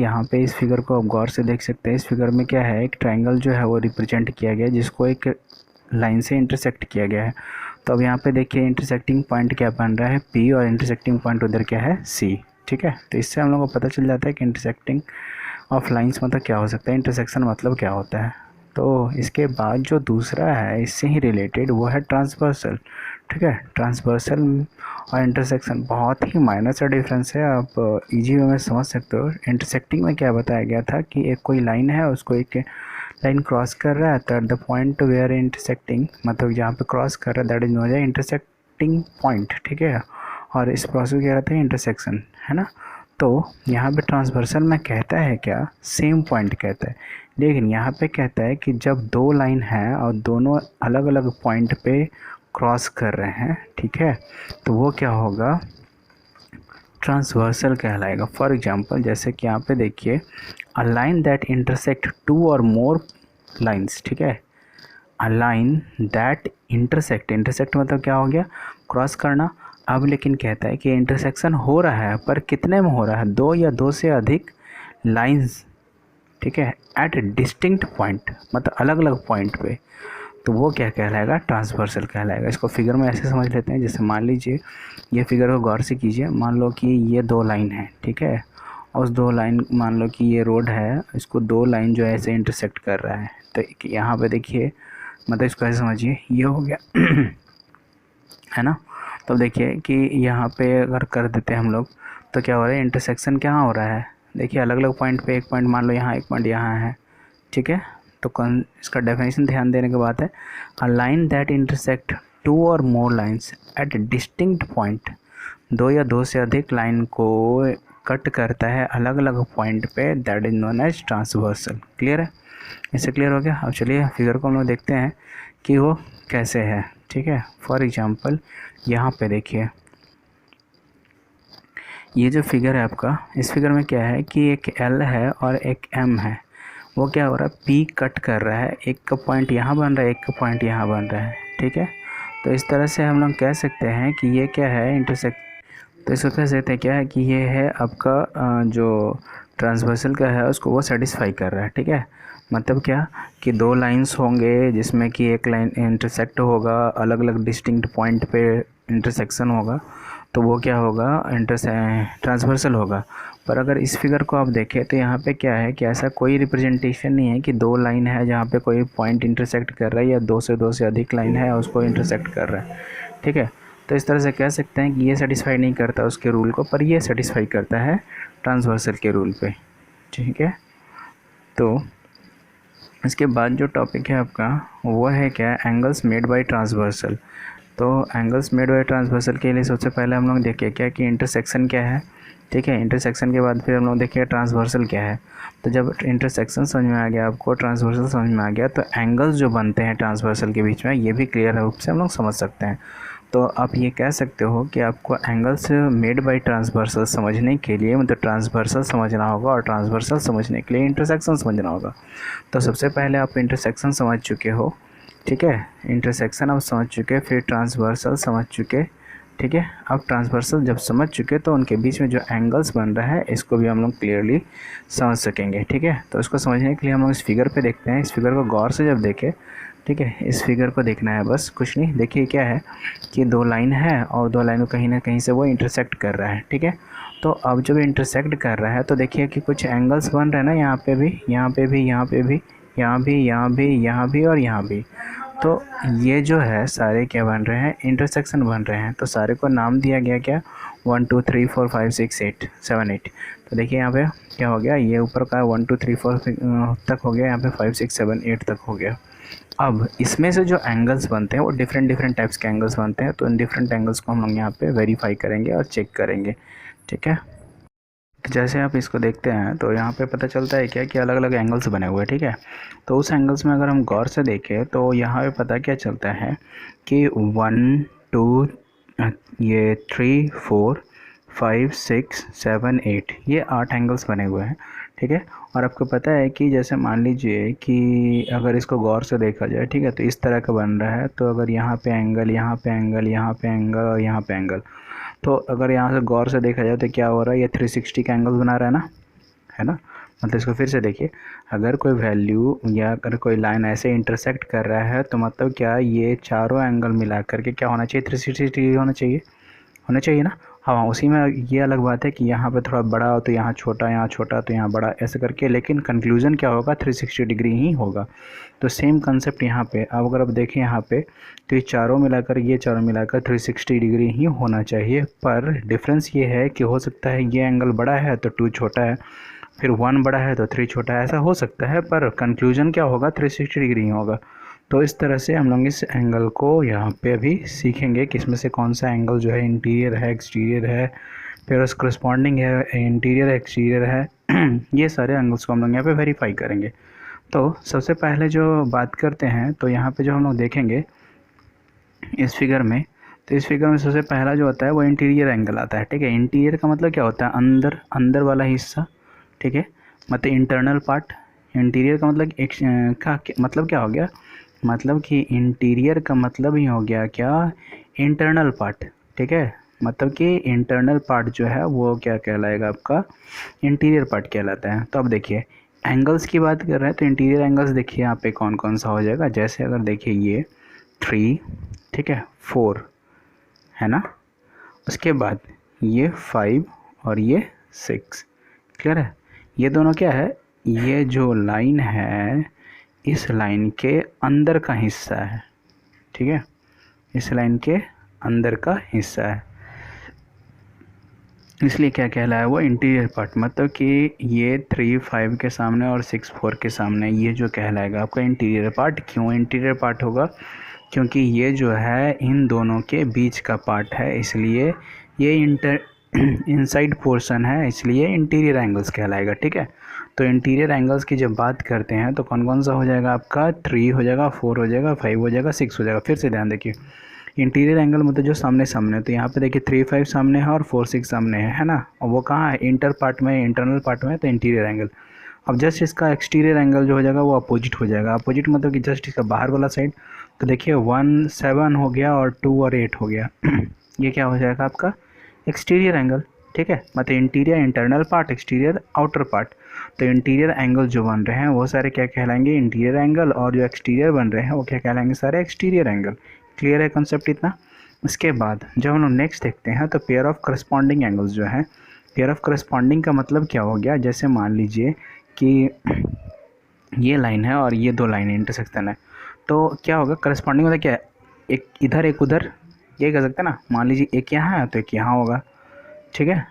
यहाँ पे इस फिगर को आप गौर से देख सकते हैं। इस फिगर में क्या है, एक ट्रायंगल जो है वो रिप्रेजेंट किया गया है जिसको एक लाइन से इंटरसेक्ट किया गया है। तो अब यहाँ पे देखिए इंटरसेक्टिंग पॉइंट क्या बन रहा है, P, और इंटरसेक्टिंग पॉइंट उधर क्या है, C। ठीक है, तो इससे हम लोग को पता चल जाता है कि इंटरसेक्टिंग ऑफ लाइंस मतलब क्या हो सकता है, इंटरसेक्शन मतलब क्या होता है। तो इसके बाद जो दूसरा है इससे ही रिलेटेड वो है ट्रांसवर्सल। ठीक है, ट्रांसवर्सल और इंटरसेक्शन बहुत ही माइनर सा डिफरेंस है, आप इजी वे में समझ सकते हो। इंटरसेक्टिंग में क्या बताया गया था कि एक कोई लाइन है, उसको एक लाइन क्रॉस कर रहा है, तो at the point where intersecting, मतलब जहाँ पे क्रॉस कर रहा है that is known as intersecting point. ठीक है, और इस प्रोसेस क्या कहते हैं, इंटरसेक्शन, है ना। तो यहाँ पे ट्रांसवर्सल में कहता है क्या, सेम पॉइंट कहता है, लेकिन यहाँ पे कहता है कि जब दो लाइन है और दोनों अलग अलग पॉइंट पे क्रॉस कर रहे हैं, ठीक है, तो वो क्या होगा, ट्रांसवर्सल कहलाएगा। फॉर एग्जांपल जैसे कि यहाँ पे देखिए, a line that intersect two or more lines. ठीक है, अ लाइन दैट इंटरसेक्ट मतलब क्या हो गया, क्रॉस करना। अब लेकिन कहता है कि इंटरसेक्शन हो रहा है, पर कितने में हो रहा है, दो या दो से अधिक लाइंस। ठीक है, एट डिस्टिंक्ट पॉइंट, मतलब अलग अलग पॉइंट पे, तो वो क्या कहलाएगा, ट्रांसवर्सल कहलाएगा। इसको फिगर में ऐसे समझ लेते हैं, जैसे मान लीजिए ये फिगर को गौर से कीजिए, मान लो कि ये दो लाइन है, ठीक है, और उस दो लाइन, मान लो कि ये रोड है, इसको दो लाइन जो है ऐसे इंटरसेक्ट कर रहा है। तो यहाँ पे देखिए, मतलब इसको ऐसे समझिए, ये हो गया है ना। तो देखिए कि यहाँ पे अगर कर देते हैं हम लोग, तो क्या हो रहा है, इंटरसेक्शन कहाँ हो रहा है, देखिए अलग अलग पॉइंट पे, एक पॉइंट मान लो यहाँ, एक पॉइंट यहाँ है। ठीक है, तो कौन, इसका डेफिनेशन ध्यान देने के बाद है, a line that intersect two or more lines at distinct point, दो या दो से अधिक लाइन को कट करता है अलग अलग पॉइंट पे, that is known as transversal. Clear है, इससे क्लियर हो गया। अब चलिए फिगर को हम लोग देखते हैं कि वो कैसे है। ठीक है, फॉर एग्जांपल यहाँ पे देखिए, ये जो फिगर है आपका, इस फिगर में क्या है कि एक L है और एक M है। वो क्या हो रहा है, P कट कर रहा है, एक का पॉइंट यहाँ बन रहा है, एक का पॉइंट यहाँ बन रहा है। ठीक है, तो इस तरह से हम लोग कह सकते हैं कि ये क्या है, इंटरसेक्ट, तो इसको कह सकते हैं क्या है कि ये है आपका जो ट्रांसवर्सल का है उसको वो सेटिस्फाई कर रहा है। ठीक है, मतलब क्या कि दो लाइंस होंगे जिसमें कि एक लाइन इंटरसेक्ट होगा, अलग अलग डिस्टिंक्ट पॉइंट पे इंटरसेक्शन होगा, तो वो क्या होगा, ट्रांसवर्सल होगा। पर अगर इस फिगर को आप देखें तो यहाँ पे क्या है कि ऐसा कोई रिप्रेजेंटेशन नहीं है कि दो लाइन है जहाँ पे कोई पॉइंट इंटरसेक्ट कर रहा है, या दो से अधिक लाइन है उसको इंटरसेक्ट कर रहा है। ठीक है, तो इस तरह से कह सकते हैं कि ये सेटिस्फाई नहीं करता उसके रूल को, पर ये सेटिस्फाई करता है ट्रांसवर्सल के रूल पे। ठीक है, तो इसके बाद जो टॉपिक है आपका वो है क्या, एंगल्स मेड बाय ट्रांसवर्सल। तो एंगल्स मेड बाय ट्रांसवर्सल के लिए सबसे पहले हम लोग देखिए क्या कि इंटरसेक्शन क्या है। ठीक है, इंटरसेक्शन के बाद फिर हम लोग देखिए ट्रांसवर्सल क्या है। तो जब इंटरसेक्शन समझ में आ गया आपको, ट्रांसवर्सल समझ में आ गया, तो एंगल्स जो बनते हैं ट्रांसवर्सल के बीच में ये भी क्लियर रूप से हम लोग समझ सकते हैं। तो आप ये कह सकते हो कि आपको एंगल्स मेड बाय ट्रांसवर्सल समझने के लिए मतलब ट्रांसवर्सल समझना होगा, और ट्रांसवर्सल समझने के लिए इंटरसेक्शन समझना होगा। तो सबसे पहले आप इंटरसेक्शन समझ चुके हो, ठीक है, इंटरसेक्शन आप समझ चुके, फिर ट्रांसवर्सल समझ चुके। ठीक है, अब ट्रांसवर्सल जब समझ चुके तो उनके बीच में जो एंगल्स बन रहा है इसको भी हम लोग क्लियरली समझ सकेंगे। ठीक है, तो इसको समझने के लिए हम लोग इस फिगर पे देखते हैं। इस फिगर को गौर से जब देखें, ठीक है, इस फिगर को देखना है बस, कुछ नहीं। देखिए क्या है कि दो लाइन है और दो लाइन को कहीं ना कहीं से वो इंटरसेक्ट कर रहा है। ठीक है, तो अब जब इंटरसेक्ट कर रहा है तो देखिए कि कुछ एंगल्स बन रहे हैं ना, यहाँ पे भी, यहाँ पे भी, यहाँ पे भी, यहाँ भी, यहाँ भी, यहाँ भी और यहाँ भी। तो ये जो है सारे क्या बन रहे हैं, इंटरसेक्शन बन रहे हैं। तो सारे को नाम दिया गया क्या, 1 2 3 4 5 6 8 7 8। तो देखिए यहाँ पे क्या हो गया, ये ऊपर का 1 2 3 4 तक हो गया, यहाँ पे 5 6 7 8 तक हो गया। अब इसमें से जो एंगल्स बनते हैं वो डिफरेंट टाइप्स के एंगल्स बनते हैं। तो इन डिफरेंट एंगल्स को हम लोग यहाँ पे वेरीफाई करेंगे और चेक करेंगे। ठीक है, तो जैसे आप इसको देखते हैं तो यहाँ पे पता चलता है क्या कि अलग अलग एंगल्स बने हुए हैं। ठीक है, तो उस एंगल्स में अगर हम गौर से देखें तो यहाँ पे पता क्या चलता है कि 1 2 ये 3 4 5 6 7 8 ये 8 एंगल्स बने हुए हैं। ठीक है, और आपको पता है कि जैसे मान लीजिए कि अगर इसको गौर से देखा जाए, ठीक है, तो इस तरह का बन रहा है। तो अगर यहाँ पे एंगल, यहाँ पे एंगल, यहाँ पे एंगल और यहाँ पे एंगल, तो अगर यहाँ से गौर से देखा जाए तो क्या हो रहा है, ये 360 का एंगल बना रहा है ना, है ना। मतलब इसको फिर से देखिए, अगर कोई वैल्यू या अगर कोई लाइन ऐसे इंटरसेक्ट कर रहा है तो मतलब क्या, ये चारों एंगल मिला करके क्या होना चाहिए, 360 डिग्री होना चाहिए ना। हाँ, उसी में ये अलग बात है कि यहाँ पे थोड़ा बड़ा हो तो यहाँ छोटा, यहाँ छोटा तो यहाँ बड़ा, ऐसे करके, लेकिन कंक्लूजन क्या होगा, 360 डिग्री ही होगा। तो सेम कंसेप्ट यहाँ पे, अब अगर आप देखें यहाँ पे, तो ये चारों मिलाकर 360 डिग्री ही होना चाहिए। पर डिफरेंस ये है कि हो सकता है ये एंगल बड़ा है तो 2 छोटा है, फिर 1 बड़ा है तो 3 छोटा है, ऐसा हो सकता है, पर कंक्लूजन क्या होगा, 360 डिग्री ही होगा। तो इस तरह से हम लोग इस एंगल को यहाँ पे अभी सीखेंगे कि इसमें से कौन सा एंगल जो है इंटीरियर है, एक्सटीरियर है, फिर उस करस्पॉन्डिंग है, इंटीरियर एक्सटीरियर है। ये सारे एंगल्स को हम लोग यहाँ पे वेरीफाई करेंगे। तो सबसे पहले जो बात करते हैं, तो यहाँ पे जो हम लोग देखेंगे इस फिगर में, तो इस फिगर में सबसे पहला जो होता है वो इंटीरियर एंगल आता है। ठीक है, इंटीरियर का मतलब क्या होता है, अंदर वाला हिस्सा। ठीक है, मतलब इंटरनल पार्ट। इंटीरियर का मतलब मतलब क्या हो गया, मतलब कि इंटीरियर का मतलब ही हो गया क्या, इंटरनल पार्ट। ठीक है, मतलब कि इंटरनल पार्ट जो है वो क्या कहलाएगा, आपका इंटीरियर पार्ट कहलाता है। तो अब देखिए, एंगल्स की बात कर रहे हैं तो इंटीरियर एंगल्स देखिए यहाँ पे कौन कौन सा हो जाएगा। जैसे अगर देखिए ये 3, ठीक है, 4 है ना, उसके बाद ये 5 और ये 6। क्लियर है, ये दोनों क्या है, ये जो लाइन है इस लाइन के अंदर का हिस्सा है। ठीक है, इस लाइन के अंदर का हिस्सा है, इसलिए क्या कहलाया वो इंटीरियर पार्ट। मतलब कि ये 3 5 के सामने और 6 4 के सामने, ये जो कहलाएगा आपका इंटीरियर पार्ट। क्यों इंटीरियर पार्ट होगा, क्योंकि ये जो है इन दोनों के बीच का पार्ट है, इसलिए ये इनसाइड पोर्शन है, इसलिए इंटीरियर एंगल्स कहलाएगा। ठीक है, तो इंटीरियर एंगल्स की जब बात करते हैं तो कौन कौन सा हो जाएगा आपका, 3 हो जाएगा, 4 हो जाएगा, 5 हो जाएगा, 6 हो जाएगा। फिर से ध्यान देखिए, इंटीरियर एंगल मतलब जो सामने सामने, तो यहाँ पे देखिए 3 5 सामने है और 4 6 सामने है ना, और वो कहाँ है, इंटरनल पार्ट में, तो इंटीरियर एंगल। अब जस्ट इसका एक्सटीरियर एंगल जो हो जाएगा वो अपोजिट हो जाएगा। अपोजिट मतलब कि जस्ट इसका बाहर वाला साइड। तो देखिए 1 7 हो गया और 2 और 8 हो गया। ये क्या हो जाएगा आपका एक्सटीरियर एंगल। ठीक है, मतलब interior internal part, exterior outer part. तो इंटीरियर एंगल जो बन रहे हैं वो सारे क्या कहलाएंगे, इंटीरियर एंगल, और जो एक्सटीरियर बन रहे हैं वो क्या कहलाएंगे, सारे एक्सटीरियर एंगल। क्लियर है कंसेप्ट इतना। इसके बाद जब हम लोग नेक्स्ट देखते हैं तो पेयर ऑफ करस्पॉन्डिंग एंगल्स जो है, पेयर ऑफ करस्पॉन्डिंग का मतलब क्या हो गया, जैसे मान लीजिए कि ये लाइन है और ये 2 लाइन इंटरसेक्शन है, तो क्या होगा, करस्पॉन्डिंग मतलब क्या है, एक इधर एक उधर, ये कह सकते हैं ना। मान लीजिए एक यहाँ है तो एक यहाँ होगा। ठीक है,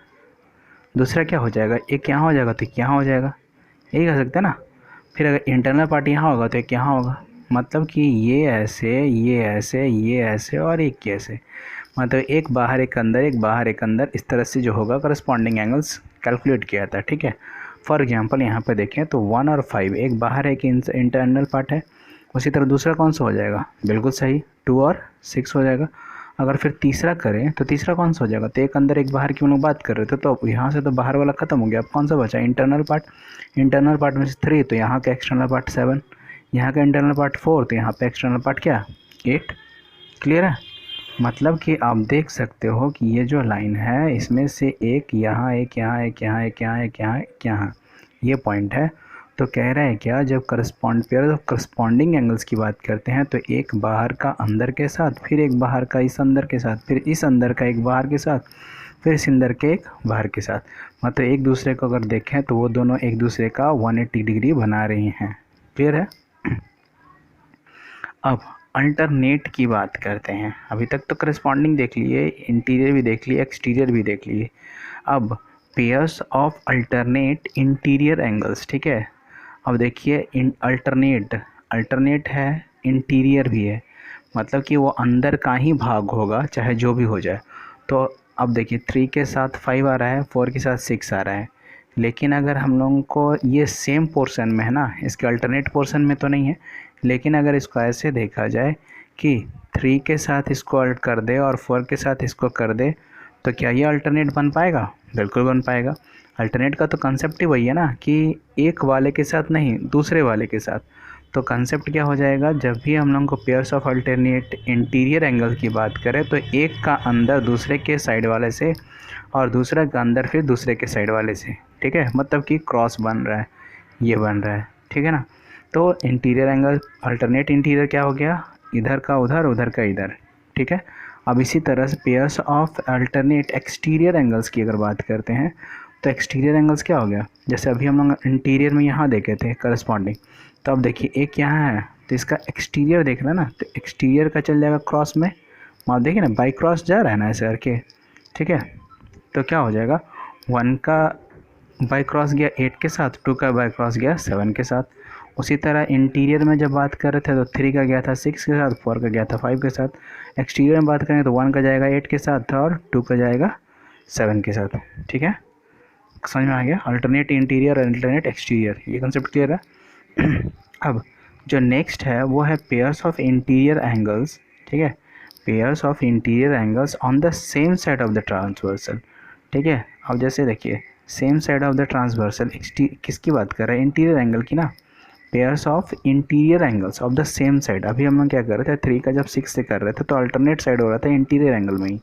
दूसरा क्या हो जाएगा, एक यहाँ हो जाएगा तो एक यहाँ हो जाएगा, यही कह सकते हैं ना। फिर अगर इंटरनल पार्ट यहाँ होगा तो एक यहाँ होगा, मतलब कि ये ऐसे, ये ऐसे, ये ऐसे और एक ऐसे, मतलब एक बाहर एक अंदर, एक बाहर एक अंदर, इस तरह से जो होगा करस्पॉन्डिंग एंगल्स कैलकुलेट किया जाता है। ठीक है, फॉर एग्जांपल यहाँ पे देखें तो 1 और 5, एक बाहर एक इंटरनल पार्ट है, उसी तरह दूसरा कौन सा हो जाएगा, बिल्कुल सही, 2 और 6 हो जाएगा। अगर फिर तीसरा करें तो तीसरा कौन सा हो जाएगा, तो एक अंदर एक बाहर की हम लोग बात कर रहे थे, तो अब यहाँ से तो बाहर वाला खत्म हो गया, अब कौन सा बचा, इंटरनल पार्ट। इंटरनल पार्ट में से 3, तो यहाँ का एक्सटर्नल पार्ट 7, यहाँ का इंटरनल पार्ट 4, तो यहाँ पे एक्सटर्नल पार्ट क्या, 8। क्लियर है, मतलब कि आप देख सकते हो कि ये जो लाइन है इसमें से एक यहाँ, एक यहाँ, एक यहाँ, एक यहाँ, एक यहाँ, एक यहाँ, ये पॉइंट है। तो कह रहा है क्या, जब पेयर ऑफ करस्पॉन्डिंग एंगल्स की बात करते हैं तो एक बाहर का अंदर के साथ, फिर एक बाहर का इस अंदर के साथ, फिर इस अंदर का एक बाहर के साथ, फिर इस अंदर के एक बाहर के साथ, मतलब एक दूसरे को अगर देखें तो वो दोनों एक दूसरे का 180 डिग्री बना रही हैं। क्लियर है। अब अल्टरनेट की बात करते हैं। अभी तक तो करस्पॉन्डिंग देख लिए, इंटीरियर भी देख लिए, एक्सटीरियर भी देख लिए। अब pairs of alternate interior angles. ठीक है, अब देखिए इन अल्टरनेट है, इंटीरियर भी है, मतलब कि वो अंदर का ही भाग होगा चाहे जो भी हो जाए। तो अब देखिए 3 के साथ 5 आ रहा है, 4 के साथ 6 आ रहा है, लेकिन अगर हम लोगों को ये सेम पोर्शन में है ना, इसके अल्टरनेट पोर्शन में तो नहीं है, लेकिन अगर इसको ऐसे देखा जाए कि 3 के साथ इसको अल्ट कर दे और 4 के साथ इसको कर दे, तो क्या ये अल्टरनेट बन पाएगा, बिल्कुल बन पाएगा। अल्टरनेट का तो कंसेप्ट ही वही है ना कि एक वाले के साथ नहीं, दूसरे वाले के साथ। तो कंसेप्ट क्या हो जाएगा, जब भी हम लोगों को pairs of alternate interior angle की बात करें तो एक का अंदर दूसरे के साइड वाले से और दूसरा का अंदर फिर दूसरे के साइड वाले से। ठीक है, मतलब कि क्रॉस बन रहा है। ये बन रहा है, ठीक है ना। तो इंटीरियर एंगल, अल्टरनेट इंटीरियर क्या हो गया, इधर का उधर, उधर का इधर, ठीक है। अब इसी तरह से pairs of alternate exterior angles की अगर बात करते हैं तो एक्सटीरियर एंगल्स क्या हो गया, जैसे अभी हम लोग इंटीरियर में यहाँ देखे थे करस्पॉन्डिंग, तो अब देखिए एक यहाँ है तो इसका एक्सटीरियर देख रहा है ना, तो एक्सटीरियर का चल जाएगा क्रॉस में, वहाँ देखिए ना बाई क्रॉस जा रहा है ना ऐसे करके, ठीक है। तो क्या हो जाएगा, 1 का बाई क्रॉस गया 8 के साथ, 2 का बाई क्रॉस गया 7 के साथ। उसी तरह इंटीरियर में जब बात कर रहे थे तो 3 का गया था 6 के साथ, 4 का गया था 5 के साथ। एक्सटीरियर में बात करें तो 1 का जाएगा 8 के साथ और 2 का जाएगा 7 के साथ, ठीक है। समझ में आ गया, अल्टरनेट इंटीरियर और अल्टरनेट एक्सटीरियर, ये कंसेप्ट क्लियर है। अब जो नेक्स्ट है वो है पेयर्स ऑफ इंटीरियर एंगल्स, ठीक है, pairs of interior angles on the same side of the transversal, ठीक है। अब जैसे देखिए same side of the transversal, किसकी बात कर रहे हैं, इंटीरियर एंगल की ना, pairs of interior angles of the same side. अभी हम लोग क्या कर रहे थे, 3 का जब 6 से कर रहे थे तो अल्टरनेट साइड हो रहा था इंटीरियर एंगल में ही,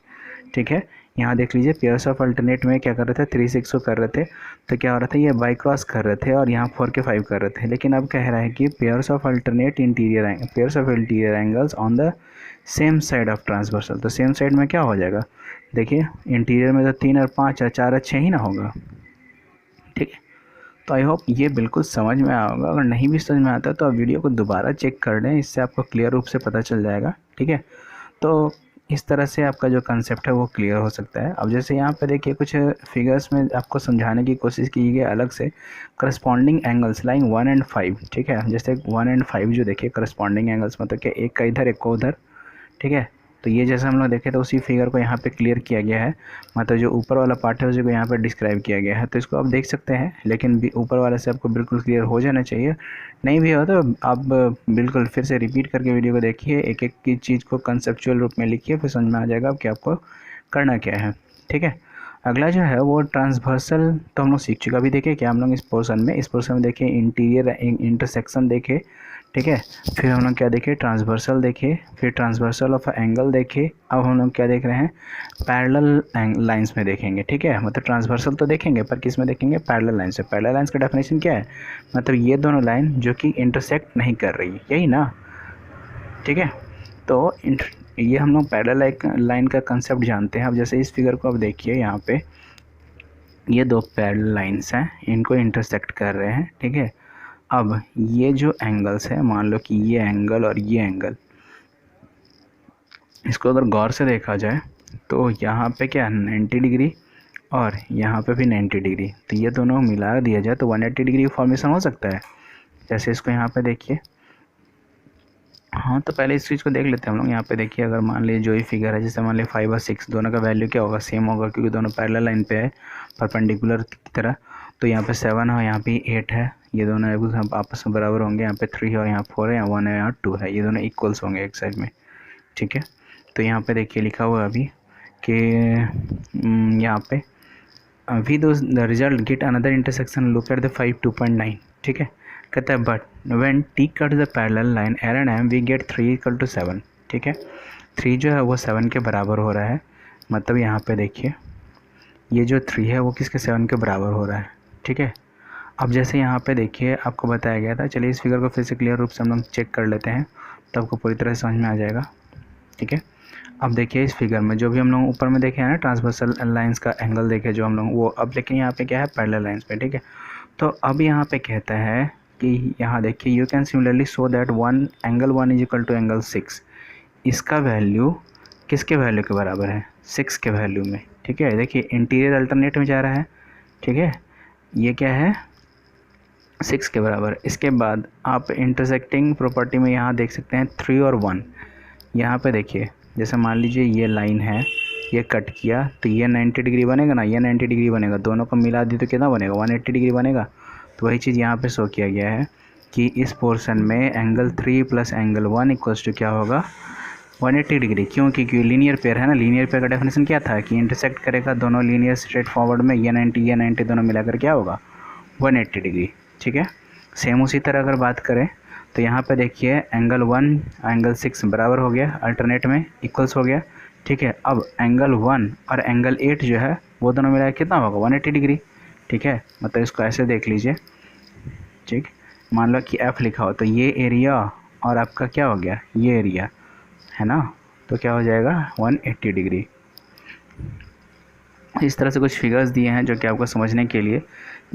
ठीक है। यहाँ देख लीजिए पेयर्स ऑफ अल्टरनेट में क्या कर रहे थे, 3 6 को कर रहे थे तो क्या हो रहा था, ये बाई क्रॉस कर रहे थे और यहाँ 4 के 5 कर रहे थे। लेकिन अब कह रहा है कि pairs of alternate interior, pairs of interior angles on the same side of transversal. तो सेम साइड में क्या हो जाएगा, देखिए इंटीरियर में तो 3 और 5 और 4 और 6 ही ना होगा, ठीक है। तो आई होप ये बिल्कुल समझ में आया होगा, अगर नहीं भी समझ में आता तो आप वीडियो को दोबारा चेक कर लें, इससे आपको क्लियर रूप से पता चल जाएगा, ठीक है। तो इस तरह से आपका जो कंसेप्ट है वो क्लियर हो सकता है। अब जैसे यहाँ पे देखिए कुछ फिगर्स में आपको समझाने की कोशिश की गई अलग से, करस्पॉन्डिंग एंगल्स लाइक 1 और 5, ठीक है। जैसे 1 और 5 जो देखिए करस्पॉन्डिंग एंगल्स मतलब कि एक का इधर एक को उधर, ठीक है। तो ये जैसे हम लोग देखे तो उसी फिगर को यहाँ पे क्लियर किया गया है, मतलब जो ऊपर वाला पार्ट है उसी को यहाँ पे डिस्क्राइब किया गया है। तो इसको आप देख सकते हैं, लेकिन ऊपर वाले से आपको बिल्कुल क्लियर हो जाना चाहिए, नहीं भी हो तो आप बिल्कुल फिर से रिपीट करके वीडियो को देखिए, एक एक की चीज़ को कंसेप्चुअल रूप में लिखिए, फिर समझ में आ जाएगा कि आपको करना क्या है, ठीक है। अगला जो है वो ट्रांसवर्सल, तो हम लोग सीख चुका, अभी देखिए क्या हम लोग इस पोर्शन में देखिए इंटीरियर इंटरसेक्शन देखे, ठीक है। फिर हम लोग क्या देखे, ट्रांसवर्सल देखे, फिर ट्रांसवर्सल ऑफ एंगल देखे। अब हम लोग क्या देख रहे हैं, पैरेलल लाइंस में देखेंगे, ठीक है। मतलब ट्रांसवर्सल तो देखेंगे पर किस में देखेंगे, पैरेलल लाइन से। पैरेलल लाइंस का डेफिनेशन क्या है, मतलब ये दोनों लाइन जो कि इंटरसेक्ट नहीं कर रही, यही ना, ठीक है। तो ये हम लोग पैरेलल लाइन का कंसेप्ट जानते हैं। अब जैसे इस फिगर को अब देखिए, यहाँ पे ये 2 पैरेलल लाइंस हैं, इनको इंटरसेक्ट कर रहे हैं, ठीक है। अब ये जो एंगल्स है, मान लो कि ये एंगल और ये एंगल, इसको अगर गौर से देखा जाए तो यहाँ पे क्या 90 डिग्री और यहाँ पे भी 90 डिग्री, तो ये दोनों मिला दिया जाए तो 180 डिग्री फॉर्मेशन हो सकता है। जैसे इसको यहाँ पे देखिए, हाँ तो पहले इस चीज़ को देख लेते हैं हम लोग। यहाँ पे देखिए अगर मान लीजिए जो ही फिगर है, जैसे मान लीजिए 5 और 6 दोनों का वैल्यू क्या होगा, सेम होगा, क्योंकि दोनों पैरेलल लाइन पे है परपेंडिकुलर की तरह। तो यहाँ पे 7 है, यहाँ पे 8 है, ये दोनों आपस में बराबर होंगे। यहाँ पे 3 है और यहाँ 4 है, यहाँ 1 है, यहाँ 2 है, ये दोनों इक्वल्स होंगे एक साइड में, ठीक है। तो यहाँ पे देखिए लिखा हुआ है अभी कि यहाँ पे अभी the result get another intersection, look at the 5 2.9, ठीक है। कहता है but when T cut the parallel line L and M we get 3 = 7, ठीक है। 3 जो है वो 7 के बराबर हो रहा है, मतलब यहाँ पे देखिए ये जो 3 है वो किसके 7 के बराबर हो रहा है, ठीक है। अब जैसे यहाँ पे देखिए आपको बताया गया था, चलिए इस फिगर को फिर से क्लियर रूप से हम लोग चेक कर लेते हैं तो आपको पूरी तरह से समझ में आ जाएगा, ठीक है। अब देखिए इस फिगर में जो भी हम लोग ऊपर में देखे हैं ना, ट्रांसवर्सल लाइंस का एंगल देखे जो हम लोग वो, अब लेकिन यहाँ पे क्या है, पैरेलल लाइंस पे, ठीक है। तो अब यहाँ पे कहता है कि यहाँ देखिए you can similarly show that angle 1 = angle 6, इसका वैल्यू किसके वैल्यू के बराबर है, 6 के वैल्यू में, ठीक है। देखिए इंटीरियर अल्टरनेट में जा रहा है, ठीक है, ये क्या है 6 के बराबर। इसके बाद आप इंटरसेक्टिंग प्रॉपर्टी में यहाँ देख सकते हैं 3 और 1, यहाँ पे देखिए जैसे मान लीजिए ये लाइन है, ये कट किया तो ये 90 डिग्री बनेगा ना, ये 90 डिग्री बनेगा, दोनों को मिला दी तो कितना बनेगा, 180 डिग्री बनेगा। तो वही चीज़ यहाँ पे शो किया गया है कि इस पोर्शन में एंगल 3 + एंगल 1 = क्या होगा, 180 डिग्री। क्यों, क्योंकि लीनियर पेयर है ना, लीनियर पेयर का डेफिनेशन क्या था कि इंटरसेक्ट करेगा दोनों लीनियर स्ट्रेट फॉरवर्ड में, ये 90 दोनों मिलाकर क्या होगा 180 डिग्री, ठीक है। सेम उसी तरह अगर बात करें तो यहाँ पे देखिए एंगल 1 एंगल 6 बराबर हो गया, अल्टरनेट में इक्वल्स हो गया, ठीक है। अब एंगल 1 और एंगल 8 जो है वो दोनों मिला कितना होगा 180 डिग्री, ठीक है। मतलब इसको ऐसे देख लीजिए ठीक। मान लो कि एफ़ लिखा हो तो ये एरिया और आपका क्या हो गया, ये एरिया है ना, तो क्या हो जाएगा 180 डिग्री। इस तरह से कुछ फिगर्स दिए हैं जो कि आपको समझने के लिए,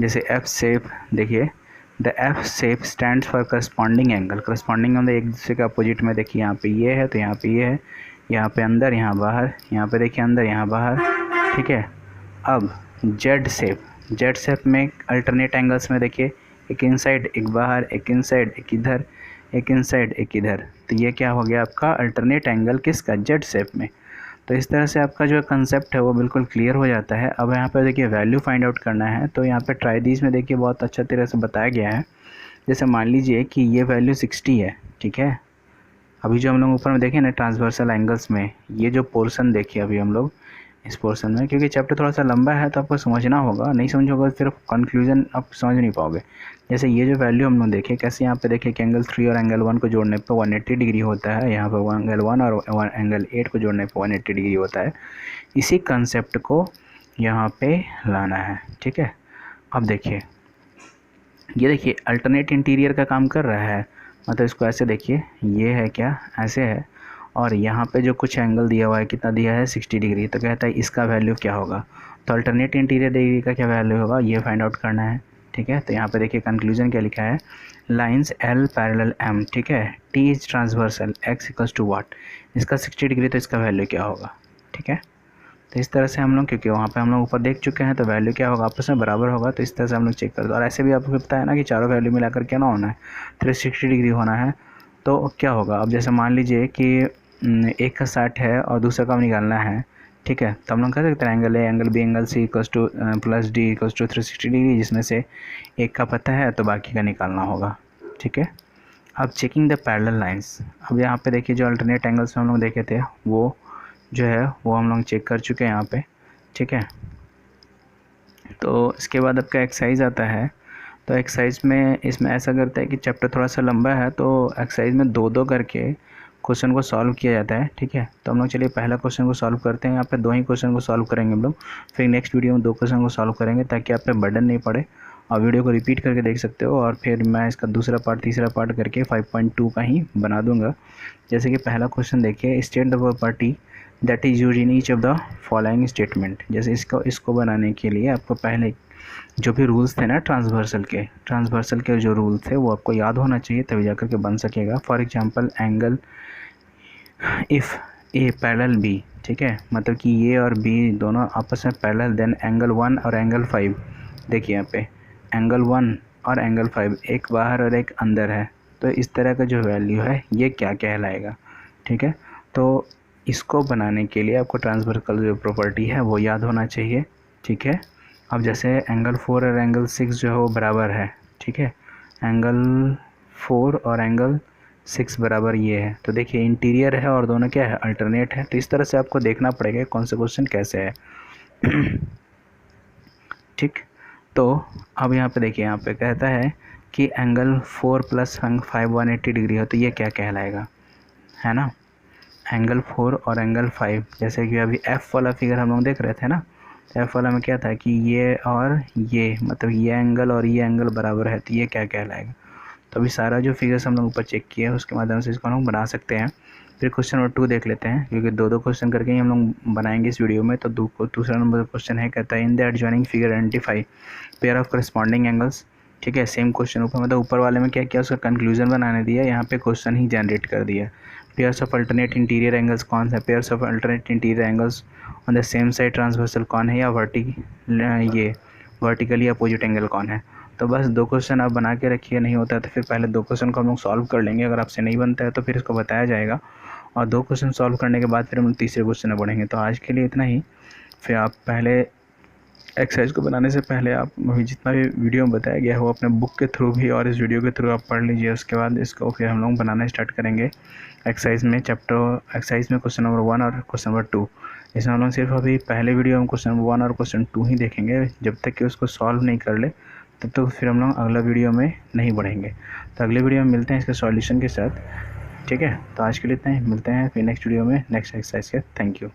जैसे एफ शेप देखिए, the F shape stands for corresponding angle. Corresponding मतलब एक दूसरे के अपोजिट में, देखिए यहाँ पे ये है तो यहाँ पे ये है, यहाँ पे अंदर यहाँ बाहर, यहाँ पे देखिए अंदर यहाँ बाहर, ठीक है। अब जेड शेप में अल्टरनेट एंगल्स में देखिए, एक इनसाइड एक बाहर, एक इनसाइड एक इधर, एक इनसाइड एक इधर, तो ये क्या हो गया आपका अल्टरनेट एंगल किसका, जेड शेप में। तो इस तरह से आपका जो कंसेप्ट है वो बिल्कुल क्लियर हो जाता है। अब यहाँ पे देखिए वैल्यू फाइंड आउट करना है, तो यहाँ पे ट्राई दीज में देखिए बहुत अच्छा तरह से बताया गया है। जैसे मान लीजिए कि ये वैल्यू 60 है, ठीक है। अभी जो हम लोग ऊपर में देखें ना ट्रांसवर्सल एंगल्स में, ये जो पोर्शन देखिए अभी हम लोग इस पोर्शन में, क्योंकि चैप्टर थोड़ा सा लंबा है तो आपको समझना होगा, नहीं समझोगे फिर कंक्लूजन आप समझ नहीं पाओगे। जैसे ये जो वैल्यू हम लोग देखें कैसे, यहाँ पे देखिए कि एंगल 3 और एंगल 1 को जोड़ने पे 180 डिग्री होता है, यहाँ पे एंगल 1 और एंगल 8 को जोड़ने पे 180 डिग्री होता है। इसी कंसेप्ट को यहाँ पे लाना है, ठीक है। अब देखिए ये देखिए अल्टरनेट इंटीरियर का काम कर रहा है, मतलब इसको ऐसे देखिए, ये है क्या, ऐसे है, और यहाँ पे जो कुछ एंगल दिया हुआ है, कितना दिया है 60 डिग्री, तो कहता है इसका वैल्यू क्या होगा। तो अल्टरनेट इंटीरियर डिग्री का क्या वैल्यू होगा ये फाइंड आउट करना है, ठीक है। तो यहाँ पे देखिए कंक्लूजन क्या लिखा है, लाइंस एल पैरेलल एम, ठीक है, T is transversal X equals to what, इसका 60 डिग्री, तो इसका वैल्यू क्या होगा, ठीक है। तो इस तरह से हम लोग, क्योंकि वहाँ पे हम लोग ऊपर देख चुके हैं तो वैल्यू क्या होगा आपस में बराबर होगा, तो इस तरह से हम लोग चेक कर दो। और ऐसे भी आपको पता है ना कि चारों वैल्यू मिलाकर क्या ना होना है, 360 डिग्री होना है। तो क्या होगा, अब जैसे मान लीजिए कि एक का 60 है और दूसरा का निकालना है, ठीक है, तो हम लोग कह सकते हैं angle A angle B angle C equals to plus D equals to 360 degree, जिसमें से एक का पता है तो बाकी का निकालना होगा, ठीक है। अब चेकिंग द पैरेलल लाइंस, अब यहाँ पे देखिए जो अल्टरनेट एंगल्स में हम लोग देखे थे वो जो है वो हम लोग चेक कर चुके हैं यहाँ पे, ठीक है। तो इसके बाद आपका एक्सरसाइज आता है, तो एक्सरसाइज में इसमें ऐसा करता है कि चैप्टर थोड़ा सा लंबा है तो एक्सरसाइज में दो दो करके क्वेश्चन को सॉल्व किया जाता है, ठीक है। तो हम लोग चलिए पहला क्वेश्चन को सॉल्व करते हैं। यहाँ पे 2 ही क्वेश्चन को सॉल्व करेंगे हम लोग, फिर नेक्स्ट वीडियो में 2 क्वेश्चन को सॉल्व करेंगे ताकि आप पे बर्डन नहीं पड़े, और वीडियो को रिपीट करके देख सकते हो, और फिर मैं इसका दूसरा पार्ट तीसरा पार्ट करके 5.2 का ही बना दूंगा। जैसे कि पहला क्वेश्चन देखिए, state the property that is used in each of the following statement. जैसे इसको बनाने के लिए आपको पहले जो भी रूल्स थे ना ट्रांसवर्सल के जो रूल थे वो आपको याद होना चाहिए, तभी जाकर के बन सकेगा। For example angle if A parallel B, ठीक है, मतलब कि ये और बी दोनों आपस में पैरेलल, देन एंगल 1 और एंगल 5, देखिए यहाँ पे एंगल 1 और एंगल 5 एक बाहर और एक अंदर है, तो इस तरह का जो वैल्यू है ये क्या कहलाएगा, ठीक है। तो इसको बनाने के लिए आपको ट्रांसवर्सल जो प्रॉपर्टी है वो याद होना चाहिए, ठीक है। अब जैसे एंगल 4 और एंगल 6 जो है वो बराबर है, ठीक है, एंगल 4 और एंगल 6 बराबर ये है, तो देखिए इंटीरियर है और दोनों क्या है अल्टरनेट है, तो इस तरह से आपको देखना पड़ेगा कौन सा क्वेश्चन कैसे है ठीक। तो अब यहाँ पे देखिए, यहाँ पे कहता है कि एंगल 4 + 5 180 डिग्री है, तो ये क्या कहलाएगा, है ना, एंगल 4 और एंगल 5। जैसे कि अभी एफ़ वाला फिगर हम लोग देख रहे थे ना, एफ़ वाला में क्या था कि ये और ये, मतलब ये एंगल और ये एंगल बराबर है, तो ये क्या कहलाएगा। तो अभी सारा जो फिगर्स हम लोग ऊपर चेक किया है उसके माध्यम से इसको हम लोग बना सकते हैं। फिर क्वेश्चन नंबर 2 देख लेते हैं, क्योंकि 2 क्वेश्चन करके ही हम लोग बनाएंगे इस वीडियो में। तो दूसरा नंबर क्वेश्चन है, कहता है in the adjoining figure identify pair of corresponding angles, ठीक है। सेम क्वेश्चन ऊपर, मतलब ऊपर वाले में क्या किया, उसका कंक्लूजन बनाने दिया, यहाँ पे क्वेश्चन ही जनरेट कर दिया। Pairs of alternate interior angles कौन है, pairs of alternate interior angles on the same side transversal कौन है, या वर्टिकली अपोजिट एंगल कौन है। तो बस 2 क्वेश्चन आप बना के रखिए, नहीं होता है तो फिर पहले 2 क्वेश्चन को हम लोग सॉल्व कर लेंगे, अगर आपसे नहीं बनता है तो फिर इसको बताया जाएगा, और 2 क्वेश्चन सॉल्व करने के बाद फिर हम तीसरे क्वेश्चन में बढ़ेंगे। तो आज के लिए इतना ही। फिर आप पहले एक्सरसाइज को बनाने से पहले आप अभी जितना भी वीडियो में बताया गया है वो अपने बुक के थ्रू भी और इस वीडियो के थ्रू आप पढ़ लीजिए। उसके बाद इसको फिर हम लोग बनाना स्टार्ट करेंगे एक्सरसाइज में, एक्सरसाइज में क्वेश्चन नंबर 1 और क्वेश्चन नंबर 2। इसमें हम लोग सिर्फ अभी पहले वीडियो में क्वेश्चन नंबर 1 और क्वेश्चन 2 ही देखेंगे, जब तक कि उसको सॉल्व नहीं कर ले तब तक फिर हम लोग अगला वीडियो में नहीं बढ़ेंगे। तो अगले वीडियो में मिलते हैं इसके सॉल्यूशन के साथ, ठीक है। तो आज के लिए इतना ही, मिलते हैं फिर नेक्स्ट वीडियो में नेक्स्ट एक्सरसाइज के। Thank you.